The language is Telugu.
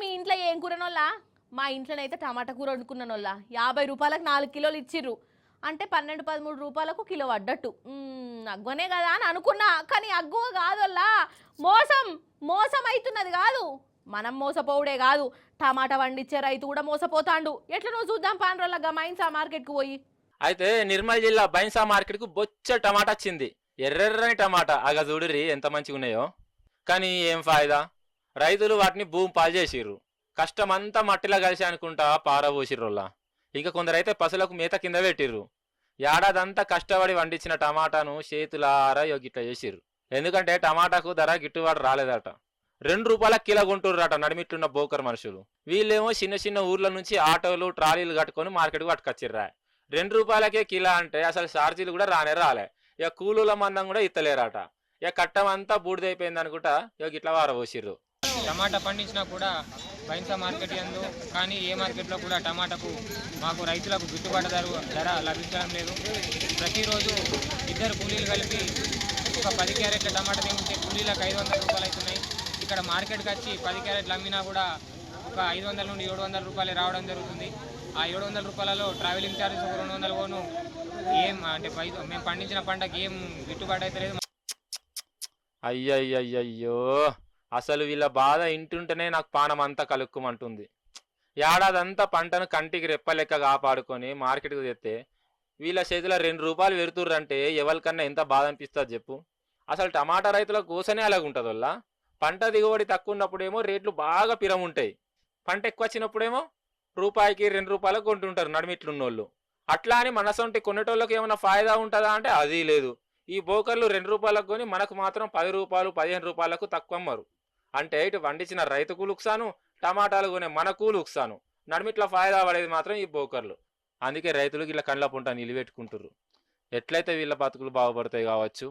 మీ ఇంట్లో ఏం కూరనోళ్ళా? మా ఇంట్లోనైతే టమాటా కూర వండుకున్నానోళ్ళా 50 రూపాయలకు 4 కిలోలు ఇచ్చిర్రు. అంటే 12, 13 రూపాయలకు కిలో పడ్డట్టు. అగ్గనే కదా అని అనుకున్నా, కానీ అగ్గువ కాదోల్లా. మోసం మోసం అవుతున్నది కాదు. మనం మోసపోవుడే కాదు, టమాటా పండించే రైతు కూడా మోసపోతాండు. ఎట్లనో చూద్దాం పాండ్రోళ్ళగా మైన్సా మార్కెట్కు పోయి. అయితే నిర్మల్ జిల్లా బైన్సా మార్కెట్కు బొచ్చ టమాటా వచ్చింది. ఎర్రెర్రని టమాటా అగ చూడుర్రి ఎంత మంచిగా ఉన్నాయో. కానీ ఏం ఫాయిదా, రైతులు వాటిని భూమి పాలు చేసిర్రు. కష్టమంతా మట్టిలా కలిసి అనుకుంటా పారబోసిర్రోల్లా. ఇంకా కొందరైతే పశువులకు మేత కింద పెట్టిర్రు. ఏడాదంతా కష్టపడి వండించిన టమాటాను చేతులారా గిట్లా చేసిర్రు. ఎందుకంటే టమాటాకు ధర గిట్టుబాటు రాలేదట. 2 రూపాయల కిలో కొంటుర్రట నడిమిట్లున్న బోకర్ మనుషులు. వీళ్ళేమో చిన్న చిన్న ఊర్ల నుంచి ఆటోలు ట్రాలీలు కట్టుకొని మార్కెట్కి పట్టుకొచ్చిర్రా. 2 రూపాయలకే కిలో అంటే అసలు ఛార్జీలు కూడా రాలే. ఇక కూలీల మందం కూడా ఇత్తలేరట. ఇక కట్టమంతా బూడిదైపోయింది అనుకుంటా ఇట్లా వారబోసిర్రు. టమాటా పండించినా కూడా బైన్సా మార్కెట్ యందు కానీ ఏ మార్కెట్లో కూడా టమాటాకు మాకు రైతులకు గిట్టుబాటు ధర లభించడం లేదు. ప్రతిరోజు ఇద్దరు కూలీలు కలిపి ఒక 10 క్యారెట్ల టమాటా తెంపితే కూలీలకు 500 రూపాయలు అవుతున్నాయి. ఇక్కడ మార్కెట్కి వచ్చి 10 క్యారెట్లు అమ్మినా కూడా ఒక 500 నుండి 700 రూపాయలు రావడం జరుగుతుంది. ఆ 700 రూపాయలలో ట్రావెలింగ్ ఛార్జెస్ ఒక 200 పోను. ఏం అంటే మేము పండించిన పంటకి ఏం గిట్టుబాటు అయితే లేదు. అయ్యయ్యయ్యో, అసలు వీళ్ళ బాధ ఇంటుంటేనే నాకు పానం అంతా కలుక్కుమంటుంది. ఏడాదంతా పంటను కంటికి రెప్పలెక్క కాపాడుకొని మార్కెట్కు తెస్తే వీళ్ళ చేతిలో 2 రూపాయలు పెడుతుర్రంటే ఎవరికన్నా ఎంత బాధ అనిపిస్తుంది చెప్పు. అసలు టమాటా రైతుల కోసనే అలాగుంటుంది వల్ల. పంట దిగుబడి తక్కువ ఉన్నప్పుడేమో రేట్లు బాగా పిరముంటాయి. పంట ఎక్కువ వచ్చినప్పుడేమో రూపాయికి 2 రూపాయలకు కొంటుంటారు నడిమిట్లున్నోళ్ళు. అట్లా అని మనసొంటి కొనేటోళ్ళకి ఏమైనా ఫాయిదా ఉంటుందా అంటే అది లేదు. ఈ బోకర్లు 2 రూపాయలకు కొని మనకు మాత్రం 10 రూపాయలు 15 రూపాయలకు తక్కువ అమ్మరు. అంటే ఇటు వండించిన రైతుకు లుక్సాను, టమాటాలు కొనే మనకు లుక్సాను. నడిమిట్లా ఫాయిదా పడేది మాత్రం ఈ బోకర్లు. అందుకే రైతులకు ఇలా కండ్ల పుంట నిలబెట్టుకుంటారు. ఎట్లయితే వీళ్ళ బతుకులు బాగుపడతాయి కావచ్చు.